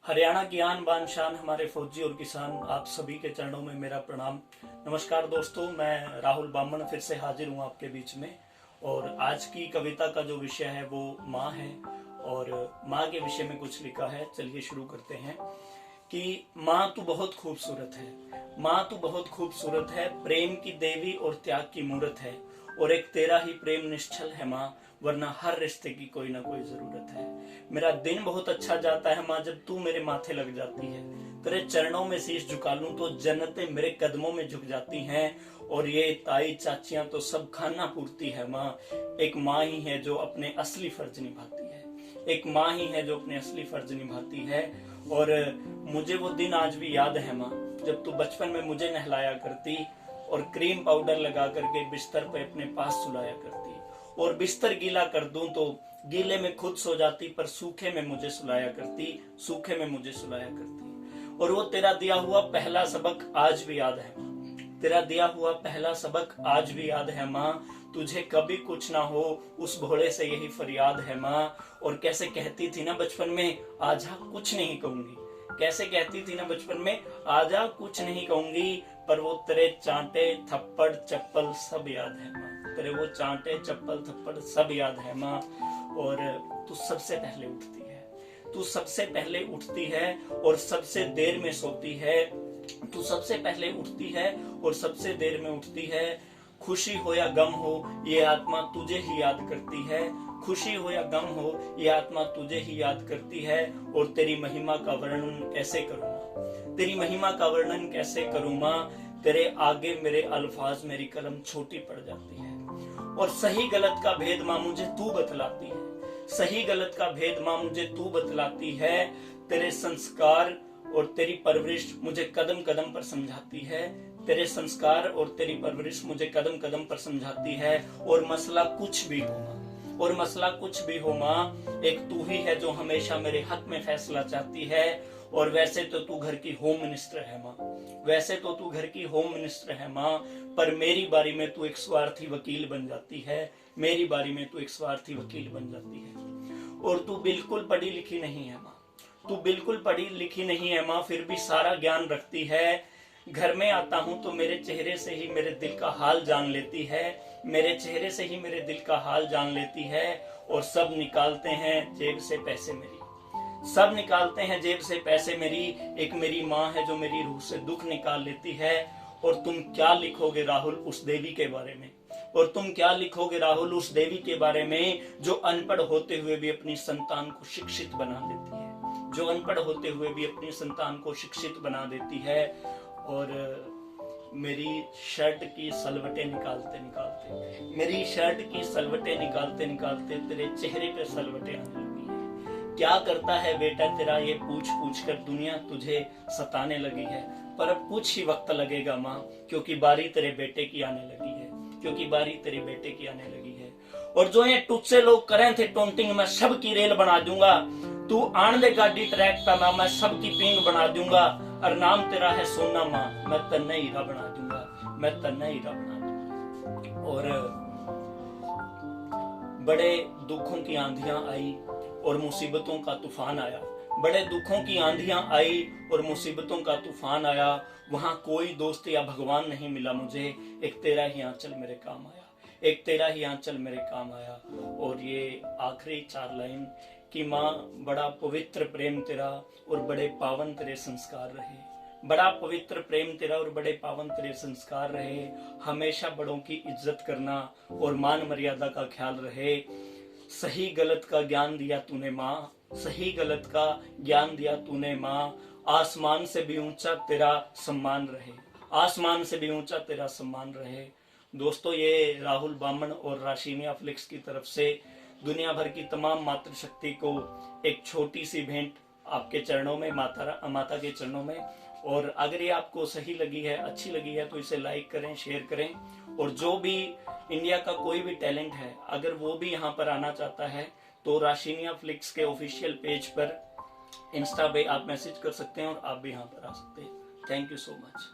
हरियाणा की आन बान शान हमारे फौजी और किसान, आप सभी के चरणों में मेरा प्रणाम। नमस्कार दोस्तों, मैं राहुल बामन फिर से हाजिर हूँ आपके बीच में। और आज की कविता का जो विषय है वो माँ है, और माँ के विषय में कुछ लिखा है। चलिए शुरू करते हैं कि माँ तू बहुत खूबसूरत है, माँ तू बहुत खूबसूरत है, प्रेम की देवी और त्याग की मूरत है, और एक तेरा ही प्रेम निश्चल है माँ, वरना हर रिश्ते की कोई ना कोई जरूरत है। मेरा दिन बहुत अच्छा जाता है माँ जब तू मेरे माथे लग जाती है, तेरे चरणों में शीश झुका लूं तो जन्नतें मेरे कदमों में झुक जाती हैं, और ये ताई चाचियां तो सब खाना पूरती है माँ। एक माँ ही है जो अपने असली फर्ज निभाती है, एक माँ ही है जो अपने असली फर्ज निभाती है। और मुझे वो दिन आज भी याद है माँ, जब तू बचपन में मुझे नहलाया करती और क्रीम पाउडर लगा करके बिस्तर पे अपने पास सुलाया करती, और बिस्तर गीला कर दूं तो गीले में खुद सो जाती, पर सूखे में मुझे सुलाया करती, सूखे में मुझे सुलाया करती। और वो तेरा दिया हुआ पहला सबक आज भी याद है माँ, तेरा दिया हुआ पहला सबक आज भी याद है माँ। तुझे कभी कुछ ना हो उस भोले से यही फरियाद है माँ। और कैसे कहती थी ना बचपन में, आजा कुछ नहीं कहूंगी, कैसे कहती थी ना बचपन में, आजा कुछ नहीं कहूंगी, पर वो तेरे चांटे थप्पड़ चप्पल सब याद है माँ, तेरे वो चांटे चप्पल थप्पड़ सब याद है माँ। और तू सबसे पहले उठती है, तू सबसे पहले उठती है और सबसे देर में सोती है, तू सबसे पहले उठती है और सबसे देर में उठती है। खुशी हो या गम हो ये आत्मा तुझे ही याद करती है, खुशी हो या गम हो ये आत्मा तुझे ही याद करती है। और तेरी महिमा का वर्णन कैसे करूँ माँ, तेरी महिमा का वर्णन कैसे करूँ माँ, तेरे आगे मेरे अल्फाज मेरी कलम छोटी पड़ जाती है। और सही गलत का भेद माँ मुझे तू बतलाती है, सही गलत का भेद माँ मुझे तू बतलाती है। तेरे संस्कार और तेरी परवरिश मुझे कदम कदम पर समझाती है, तेरे संस्कार और तेरी परवरिश मुझे कदम कदम पर समझाती है। और मसला कुछ भी हो माँ, और मसला कुछ भी हो माँ, एक तू ही है जो हमेशा मेरे हक में फैसला चाहती है। और वैसे तो तू घर की होम मिनिस्टर है माँ, वैसे तो तू घर की होम मिनिस्टर है माँ, पर मेरी बारी में तू एक स्वार्थी वकील बन जाती है, मेरी बारी में तू एक स्वार्थी वकील बन जाती है। और तू बिल्कुल पढ़ी लिखी नहीं है माँ, तू बिल्कुल पढ़ी लिखी नहीं है माँ, फिर भी सारा ज्ञान रखती है। घर में आता हूँ तो मेरे चेहरे से ही मेरे दिल का हाल जान लेती है, मेरे चेहरे से ही मेरे दिल का हाल जान लेती है। और सब निकालते हैं जेब से पैसे मेरी, सब निकालते हैं जेब से पैसे मेरी, एक मेरी माँ है जो मेरी रूह से दुख निकाल लेती है। और तुम क्या लिखोगे राहुल उस देवी के बारे में, और तुम क्या लिखोगे राहुल उस देवी के बारे में जो अनपढ़ होते हुए भी अपनी संतान को शिक्षित बना देती है, जो अनपढ़ होते हुए भी अपनी संतान को शिक्षित बना देती है। और मेरी शर्ट की सलवटें निकालते निकालते, मेरी शर्ट की सलवटें निकालते निकालते तेरे चेहरे पे सलवटें आने लगी है। क्या करता है बेटा तेरा ये पूछ पूछ कर दुनिया तुझे सताने लगी है, पर अब कुछ ही वक्त लगेगा माँ, क्योंकि बारी तेरे बेटे की आने लगी है, क्योंकि बारी तेरे बेटे की आने लगी है। और जो ये तुझसे लोग करें थे टोंटिंग, मैं सब की रेल बना दूंगा, तू आन दे गाड़ी ट्रैक का ना, मैं सबकी पिंग बना दूंगा। और नाम तेरा है सोना माँ, मैं तन्ने हीरा बना दूंगा, मैं तन्ने हीरा बना दूंगा। और बड़े दुखों की आंधियां आई और मुसीबतों का तूफान आया, बड़े दुखों की आंधियां आई और मुसीबतों का तूफान आया, वहां कोई दोस्त या भगवान नहीं मिला मुझे, एक तेरा ही आंचल मेरे काम आया, एक तेरा ही आंचल मेरे काम आया। और ये आखिरी 4 लाइन कि माँ बड़ा पवित्र प्रेम तेरा और बड़े पावन तेरे संस्कार रहे, बड़ा पवित्र प्रेम तेरा और बड़े पावन तेरे संस्कार रहे। हमेशा बड़ों की इज्जत करना और मान मर्यादा का ख्याल रहे। सही गलत का ज्ञान दिया तूने माँ, सही गलत का ज्ञान दिया तूने माँ। आसमान से भी ऊंचा तेरा सम्मान रहे, आसमान से भी ऊंचा तेरा सम्मान रहे। दोस्तों, ये राहुल बामन और राशिनिया फ्लिक्स की तरफ से दुनिया भर की तमाम मातृशक्ति को एक छोटी सी भेंट आपके चरणों में, माता के चरणों में। और अगर ये आपको सही लगी है, अच्छी लगी है, तो इसे लाइक करें, शेयर करें। और जो भी इंडिया का कोई भी टैलेंट है, अगर वो भी यहाँ पर आना चाहता है, तो राशिनिया फ्लिक्स के ऑफिशियल पेज पर इंस्टा पे आप मैसेज कर सकते हैं और आप भी यहाँ पर आ सकते हैं। Thank you so much.